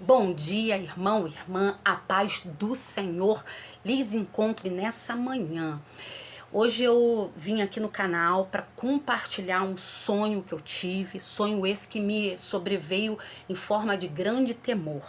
Bom dia, irmão, irmã, a paz do Senhor lhes encontre nessa manhã. Hoje eu vim aqui no canal para compartilhar um sonho que eu tive, sonho esse que me sobreveio em forma de grande temor.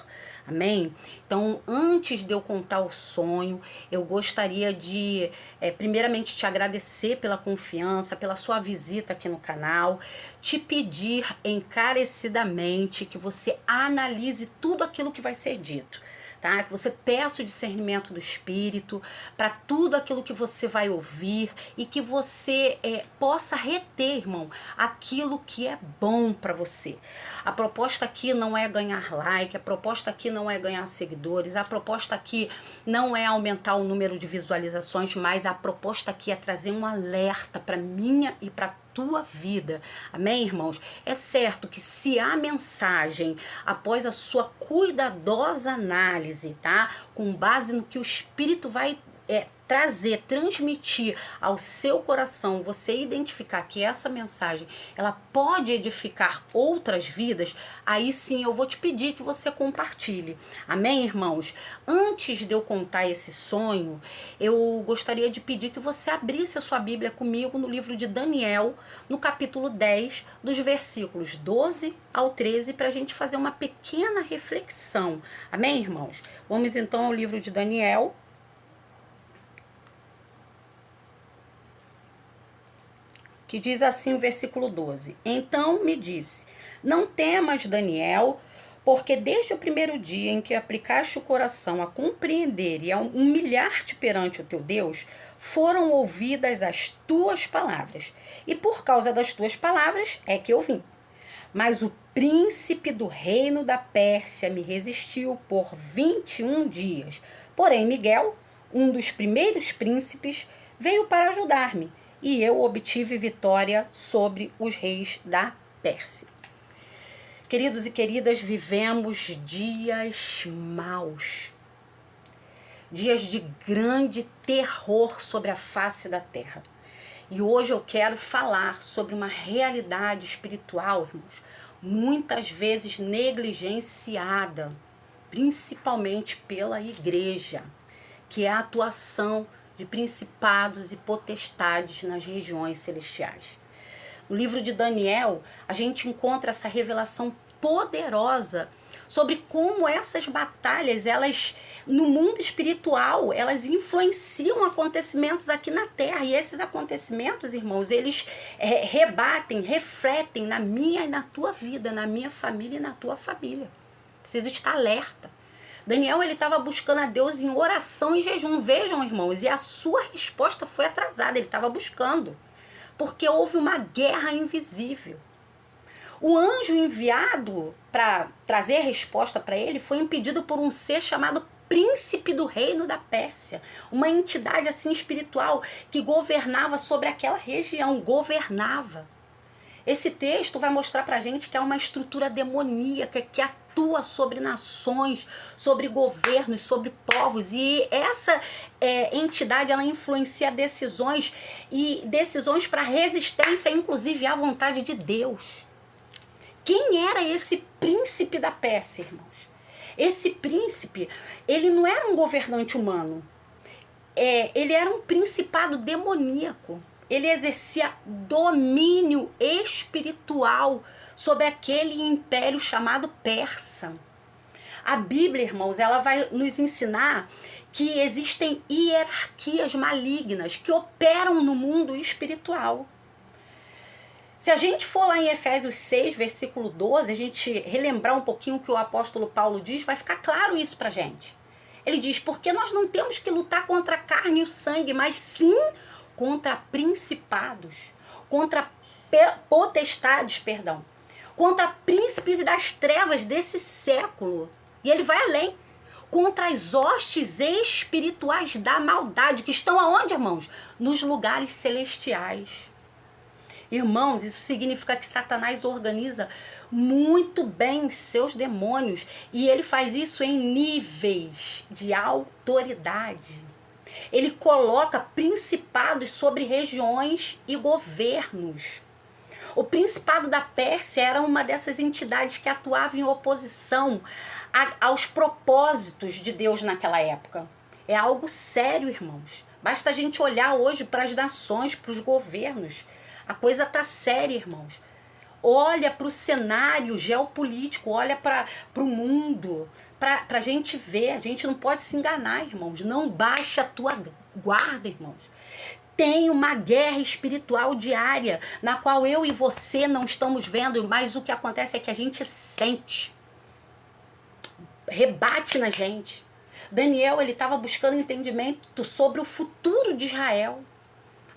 Amém? Então, antes de eu contar o sonho, eu gostaria de, primeiramente, te agradecer pela confiança, pela sua visita aqui no canal, te pedir encarecidamente que você analise tudo aquilo que vai ser dito. Tá? Que você peça o discernimento do Espírito para tudo aquilo que você vai ouvir e que você possa reter, irmão, aquilo que é bom para você. A proposta aqui não é ganhar like, a proposta aqui não é ganhar seguidores, a proposta aqui não é aumentar o número de visualizações, mas a proposta aqui é trazer um alerta para minha e para tua vida. Amém, irmãos? É certo que se a mensagem, após a sua cuidadosa análise, tá? Com base no que o Espírito vai trazer, transmitir ao seu coração, você identificar que essa mensagem, ela pode edificar outras vidas, aí sim eu vou te pedir que você compartilhe. Amém, irmãos? Antes de eu contar esse sonho, eu gostaria de pedir que você abrisse a sua Bíblia comigo no livro de Daniel, no capítulo 10, dos versículos 12 ao 13, para a gente fazer uma pequena reflexão. Amém, irmãos? Vamos então ao livro de Daniel, que diz assim o versículo 12. Então me disse, não temas, Daniel, porque desde o primeiro dia em que aplicaste o coração a compreender e a humilhar-te perante o teu Deus, foram ouvidas as tuas palavras. E por causa das tuas palavras é que eu vim. Mas o príncipe do reino da Pérsia me resistiu por 21 dias. Porém, Miguel, um dos primeiros príncipes, veio para ajudar-me, e eu obtive vitória sobre os reis da Pérsia. Queridos e queridas, vivemos dias maus, dias de grande terror sobre a face da terra. E hoje eu quero falar sobre uma realidade espiritual, irmãos, muitas vezes negligenciada, principalmente pela igreja, que é a atuação de principados e potestades nas regiões celestiais. No livro de Daniel, a gente encontra essa revelação poderosa sobre como essas batalhas, elas no mundo espiritual, elas influenciam acontecimentos aqui na terra. E esses acontecimentos, irmãos, eles rebatem, refletem na minha e na tua vida, na minha família e na tua família. Precisa estar alerta. Daniel, ele estava buscando a Deus em oração e jejum. Vejam, irmãos, e a sua resposta foi atrasada. Ele estava buscando, porque houve uma guerra invisível. O anjo enviado para trazer a resposta para ele foi impedido por um ser chamado príncipe do reino da Pérsia, uma entidade assim espiritual que governava sobre aquela região, governava. Esse texto vai mostrar pra gente que é uma estrutura demoníaca que atua sobre nações, sobre governos, sobre povos. E essa entidade, ela influencia decisões e decisões para resistência, inclusive à vontade de Deus. Quem era esse príncipe da Pérsia, irmãos? Esse príncipe, ele não era um governante humano. Ele era um principado demoníaco. Ele exercia domínio espiritual sobre aquele império chamado Persa. A Bíblia, irmãos, ela vai nos ensinar que existem hierarquias malignas que operam no mundo espiritual. Se a gente for lá em Efésios 6, versículo 12, a gente relembrar um pouquinho o que o apóstolo Paulo diz, vai ficar claro isso pra gente. Ele diz, porque nós não temos que lutar contra a carne e o sangue, mas sim contra principados, contra potestades, contra príncipes das trevas desse século. E ele vai além, contra as hostes espirituais da maldade, que estão aonde, irmãos? Nos lugares celestiais. Irmãos, isso significa que Satanás organiza muito bem os seus demônios, e ele faz isso em níveis de autoridade. Ele coloca principados sobre regiões e governos. O Principado da Pérsia era uma dessas entidades que atuava em oposição aos propósitos de Deus naquela época. É algo sério, irmãos. Basta a gente olhar hoje para as nações, para os governos. A coisa tá séria, irmãos. Olha para o cenário geopolítico, olha para o mundo, para a gente ver. A gente não pode se enganar, irmãos. Não baixa a tua guarda, irmãos. Tem uma guerra espiritual diária, na qual eu e você não estamos vendo, mas o que acontece é que a gente sente. Rebate na gente. Daniel, ele estava buscando entendimento sobre o futuro de Israel.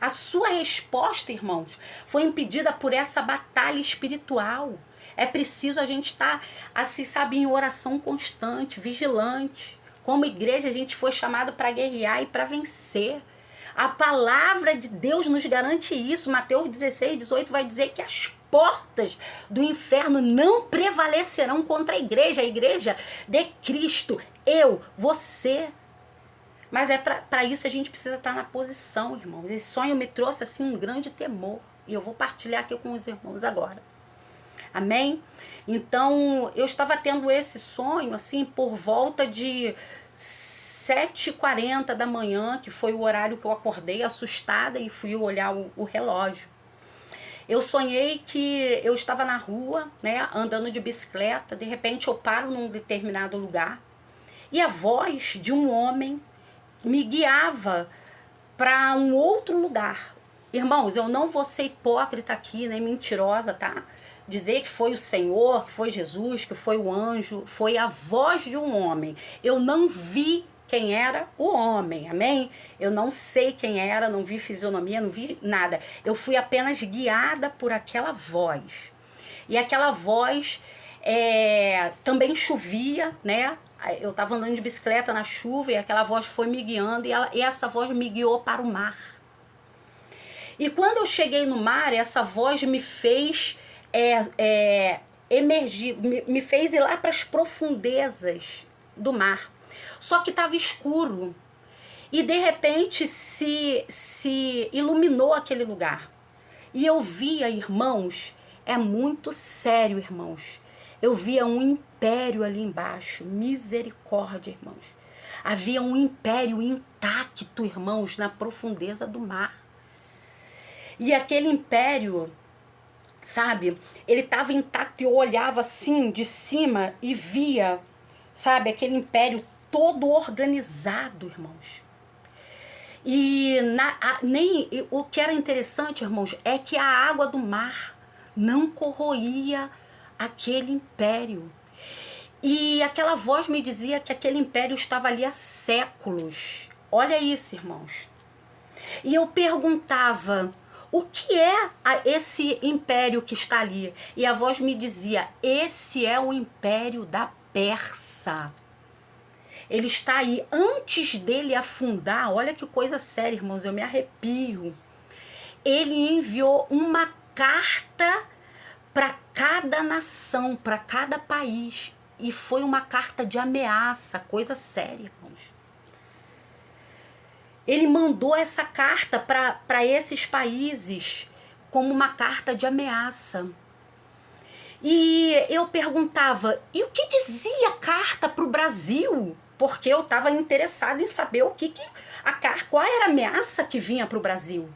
A sua resposta, irmãos, foi impedida por essa batalha espiritual. É preciso a gente estar, assim, sabe, em oração constante, vigilante. Como igreja, a gente foi chamado para guerrear e para vencer. A palavra de Deus nos garante isso. Mateus 16:18 vai dizer que as portas do inferno não prevalecerão contra a igreja de Cristo. Eu, você. Mas para isso a gente precisa estar na posição, irmãos. Esse sonho me trouxe assim um grande temor. E eu vou partilhar aqui com os irmãos agora. Amém? Então, eu estava tendo esse sonho assim por volta de 7h40 da manhã, que foi o horário que eu acordei assustada e fui olhar o relógio. Eu sonhei que eu estava na rua, né, andando de bicicleta. De repente eu paro num determinado lugar e a voz de um homem me guiava para um outro lugar. Irmãos, eu não vou ser hipócrita aqui, nem mentirosa, tá? Dizer que foi o Senhor, que foi Jesus, que foi o anjo, foi a voz de um homem. Eu não vi quem era o homem, amém? Eu não sei quem era, não vi fisionomia, não vi nada. Eu fui apenas guiada por aquela voz. E aquela voz também chovia, né? Eu estava andando de bicicleta na chuva e aquela voz foi me guiando e essa voz me guiou para o mar. E quando eu cheguei no mar, essa voz me fez emergir, me fez ir lá para as profundezas do mar. Só que estava escuro e de repente se iluminou aquele lugar. E eu via, irmãos, é muito sério, irmãos. Eu via um império ali embaixo, misericórdia, irmãos. Havia um império intacto, irmãos, na profundeza do mar. E aquele império, sabe, ele estava intacto e eu olhava assim de cima e via, sabe, aquele império todo organizado, irmãos. E o que era interessante, irmãos, é que a água do mar não corroía aquele império. E aquela voz me dizia que aquele império estava ali há séculos. Olha isso, irmãos. E eu perguntava, o que é esse império que está ali? E a voz me dizia, esse é o império da Pérsia. Ele está aí. Antes dele afundar, olha que coisa séria, irmãos, eu me arrepio. Ele enviou uma carta para cada nação, para cada país. E foi uma carta de ameaça, coisa séria, irmãos. Ele mandou essa carta para esses países como uma carta de ameaça. E eu perguntava, e o que dizia a carta para o Brasil? Porque eu estava interessada em saber qual era a ameaça que vinha para o Brasil.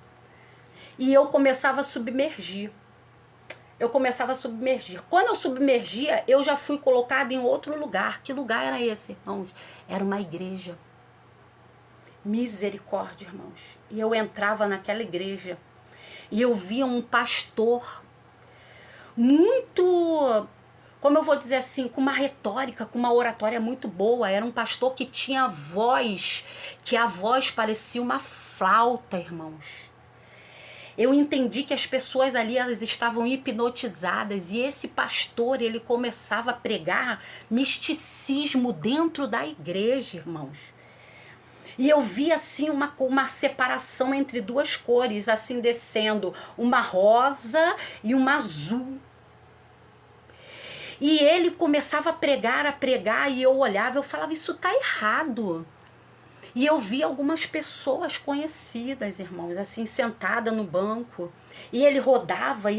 E eu começava a submergir. Quando eu submergia, eu já fui colocada em outro lugar. Que lugar era esse, irmãos? Era uma igreja. Misericórdia, irmãos. E eu entrava naquela igreja e eu via um pastor muito, como eu vou dizer assim, com uma retórica, com uma oratória muito boa. Era um pastor que tinha voz, que a voz parecia uma flauta, irmãos. Eu entendi que as pessoas ali, elas estavam hipnotizadas e esse pastor, ele começava a pregar misticismo dentro da igreja, irmãos. E eu vi assim uma separação entre duas cores, assim descendo, uma rosa e uma azul. E ele começava a pregar e eu olhava, eu falava, isso tá errado. E eu vi algumas pessoas conhecidas, irmãos, assim, sentada no banco. E ele rodava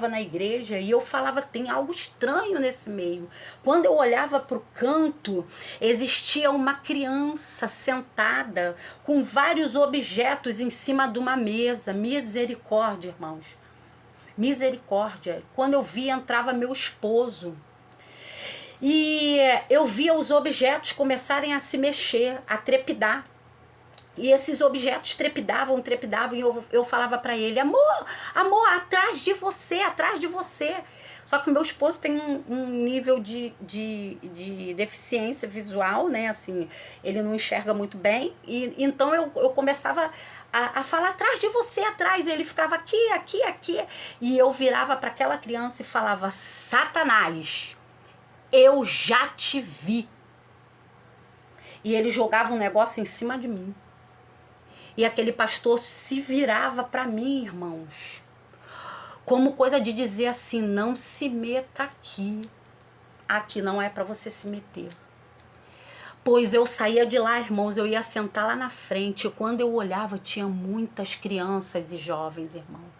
na igreja. E eu falava, tem algo estranho nesse meio. Quando eu olhava para o canto, existia uma criança sentada com vários objetos em cima de uma mesa. Misericórdia, irmãos. Misericórdia. Quando eu vi, entrava meu esposo. E eu via os objetos começarem a se mexer, a trepidar. E esses objetos trepidavam, e eu falava para ele, amor, atrás de você. Só que o meu esposo tem um nível de deficiência visual, né? Assim, ele não enxerga muito bem. E então eu começava a falar atrás de você, atrás. E ele ficava aqui. E eu virava para aquela criança e falava, Satanás, eu já te vi. E ele jogava um negócio em cima de mim. E aquele pastor se virava para mim, irmãos, como coisa de dizer assim, não se meta aqui. Aqui não é para você se meter. Pois eu saía de lá, irmãos, eu ia sentar lá na frente. E quando eu olhava, tinha muitas crianças e jovens, irmãos.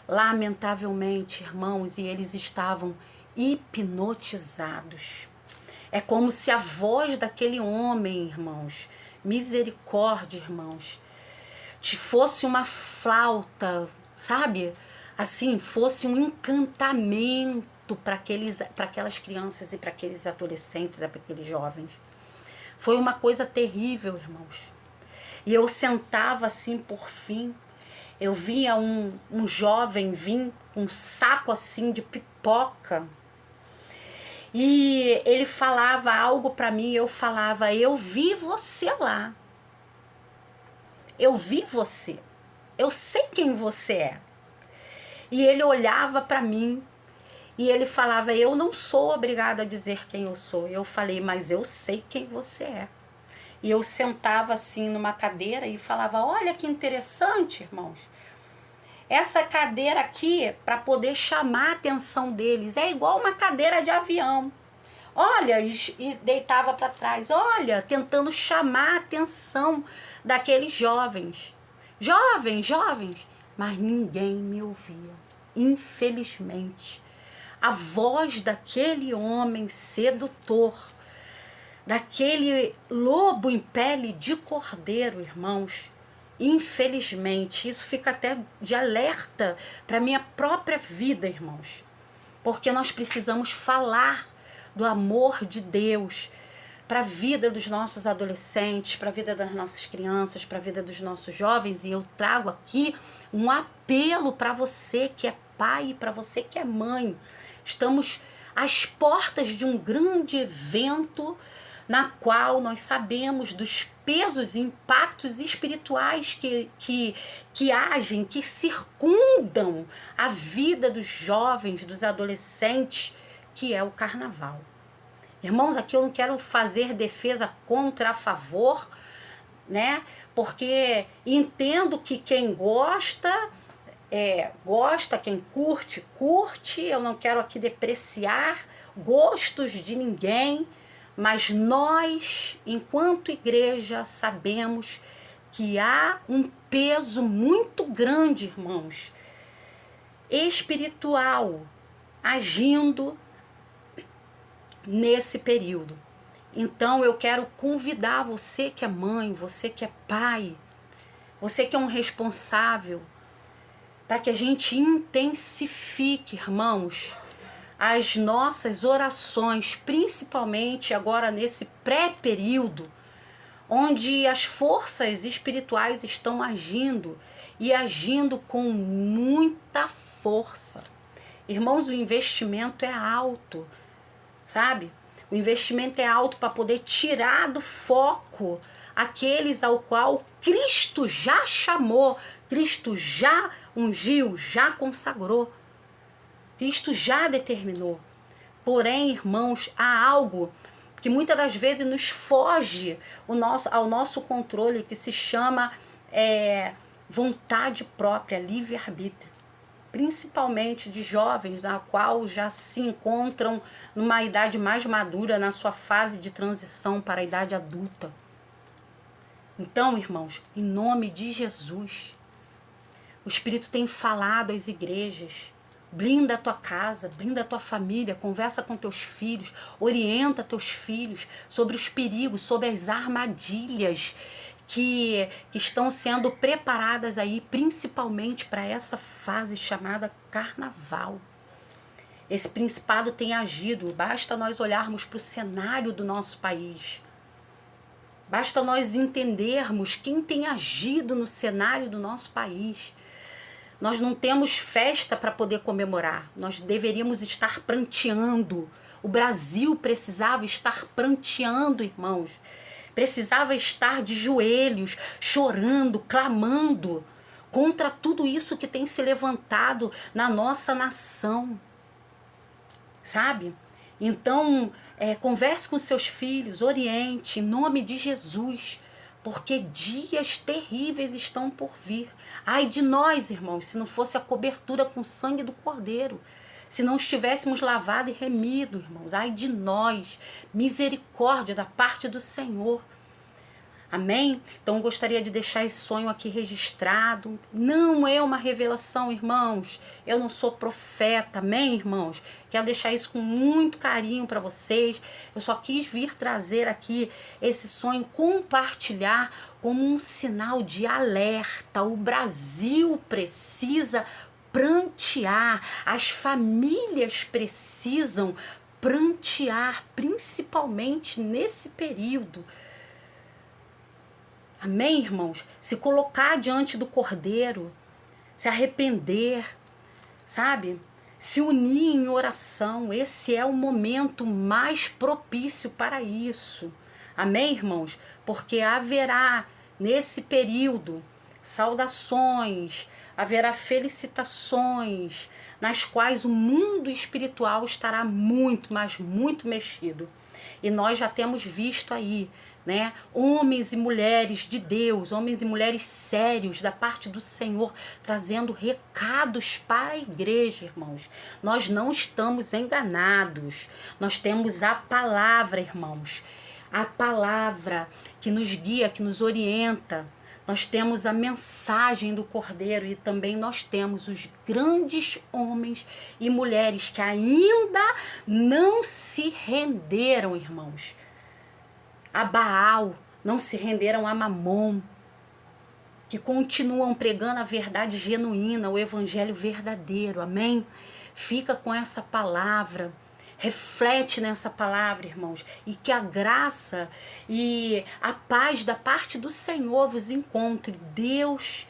Lamentavelmente, irmãos, e eles estavam hipnotizados. É como se a voz daquele homem, irmãos, misericórdia, irmãos, fosse uma flauta, sabe? Assim, fosse um encantamento para aquelas crianças e para aqueles adolescentes, para aqueles jovens. Foi uma coisa terrível, irmãos. E eu sentava assim, por fim, eu via um jovem vir com um saco assim de pipoca. E ele falava algo para mim, eu falava, eu vi você lá. Eu vi você. Eu sei quem você é. E ele olhava para mim e ele falava, eu não sou obrigada a dizer quem eu sou. Eu falei, mas eu sei quem você é. E eu sentava assim numa cadeira e falava, olha que interessante, irmãos. Essa cadeira aqui, para poder chamar a atenção deles, é igual uma cadeira de avião. Olha, e deitava para trás, olha, tentando chamar a atenção daqueles jovens. Jovens, mas ninguém me ouvia. Infelizmente, a voz daquele homem sedutor, daquele lobo em pele de cordeiro, irmãos, infelizmente, isso fica até de alerta para minha própria vida, irmãos. Porque nós precisamos falar do amor de Deus para a vida dos nossos adolescentes, para a vida das nossas crianças, para a vida dos nossos jovens. E eu trago aqui um apelo para você que é pai, para você que é mãe. Estamos às portas de um grande evento na qual nós sabemos dos pesos e impactos espirituais que agem, que circundam a vida dos jovens, dos adolescentes, que é o carnaval. Irmãos, aqui eu não quero fazer defesa contra a favor, né? Porque entendo que quem gosta, quem curte, eu não quero aqui depreciar gostos de ninguém, mas nós, enquanto igreja, sabemos que há um peso muito grande, irmãos, espiritual, agindo nesse período. Então eu quero convidar você que é mãe, você que é pai, você que é um responsável, para que a gente intensifique, irmãos, as nossas orações, principalmente agora nesse pré-período, onde as forças espirituais estão agindo e agindo com muita força. Irmãos, o investimento é alto, sabe? O investimento é alto para poder tirar do foco aqueles ao qual Cristo já chamou, Cristo já ungiu, já consagrou. Cristo já determinou. Porém, irmãos, há algo que muitas das vezes nos foge ao nosso controle, que se chama vontade própria, livre-arbítrio. Principalmente de jovens, a qual já se encontram numa idade mais madura, na sua fase de transição para a idade adulta. Então, irmãos, em nome de Jesus, o Espírito tem falado às igrejas. Blinda a tua casa, blinda a tua família, conversa com teus filhos, orienta teus filhos sobre os perigos, sobre as armadilhas que estão sendo preparadas aí, principalmente para essa fase chamada carnaval. Esse principado tem agido, basta nós olharmos para o cenário do nosso país. Basta nós entendermos quem tem agido no cenário do nosso país. Nós não temos festa para poder comemorar. Nós deveríamos estar pranteando. O Brasil precisava estar pranteando, irmãos. Precisava estar de joelhos, chorando, clamando contra tudo isso que tem se levantado na nossa nação. Sabe? Então, converse com seus filhos, oriente, em nome de Jesus, porque dias terríveis estão por vir. Ai de nós, irmãos, se não fosse a cobertura com o sangue do Cordeiro, se não estivéssemos lavado e remido, irmãos, ai de nós, misericórdia da parte do Senhor. Amém? Então eu gostaria de deixar esse sonho aqui registrado. Não é uma revelação, irmãos. Eu não sou profeta, amém, irmãos? Quero deixar isso com muito carinho para vocês. Eu só quis vir trazer aqui esse sonho, compartilhar como um sinal de alerta. O Brasil precisa prantear, as famílias precisam prantear, principalmente nesse período. Amém, irmãos? Se colocar diante do Cordeiro, se arrepender, sabe? Se unir em oração, esse é o momento mais propício para isso. Amém, irmãos? Porque haverá nesse período saudações, haverá felicitações, nas quais o mundo espiritual estará muito, mas muito mexido. E nós já temos visto aí, né, homens e mulheres de Deus, homens e mulheres sérios da parte do Senhor, trazendo recados para a igreja, irmãos. Nós não estamos enganados. Nós temos a palavra, irmãos. A palavra que nos guia, que nos orienta. Nós temos a mensagem do Cordeiro e também nós temos os grandes homens e mulheres que ainda não se renderam, irmãos, a Baal, não se renderam a Mamon, que continuam pregando a verdade genuína, o evangelho verdadeiro, amém? Fica com essa palavra, reflete nessa palavra, irmãos, e que a graça e a paz da parte do Senhor vos encontre. Deus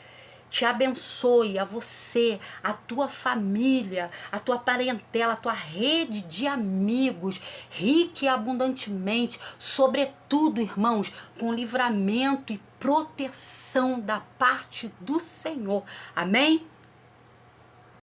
te abençoe, a você, a tua família, a tua parentela, a tua rede de amigos, rica e abundantemente, sobretudo, irmãos, com livramento e proteção da parte do Senhor. Amém?